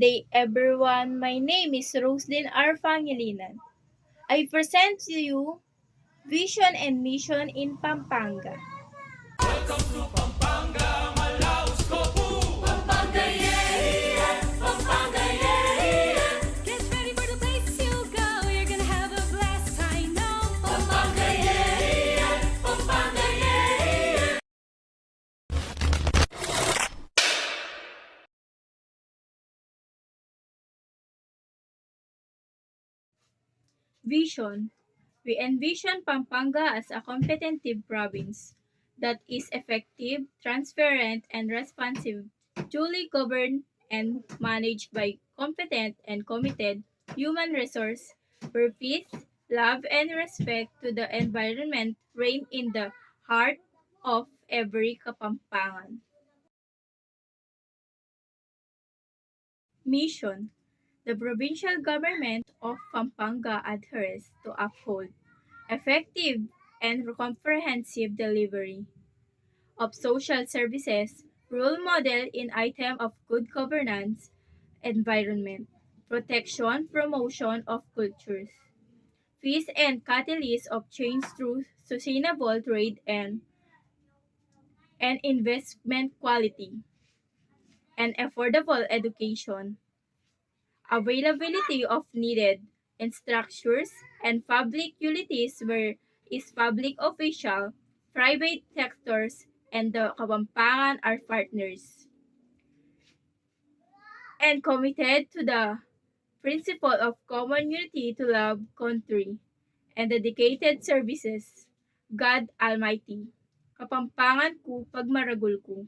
day everyone, my name is Roslyn R. Pangilinan. I present to you Vision and Mission in Pampanga. Pampanga, yeah, Pampanga, yeah. Get ready for the place you go. You're gonna have a blast, I know. Pampanga, yeah, Pampanga, yeah. Vision. We envision Pampanga as a competitive province that is effective, transparent, and responsive, duly governed and managed by competent and committed human resource, where peace, love, and respect to the environment reign in the heart of every Kapampangan. Mission. The provincial government of Pampanga adheres to uphold effective and comprehensive delivery of social services, role model in item of good governance, environment, protection, promotion of cultures, peace and catalyst of change through sustainable trade and investment quality, and affordable education, availability of needed infrastructures and public utilities where is public official, private sectors, and the Kapampangan are partners, and committed to the principle of common unity to love country and dedicated services. God Almighty. Kapampangan ko pagmaragul ko.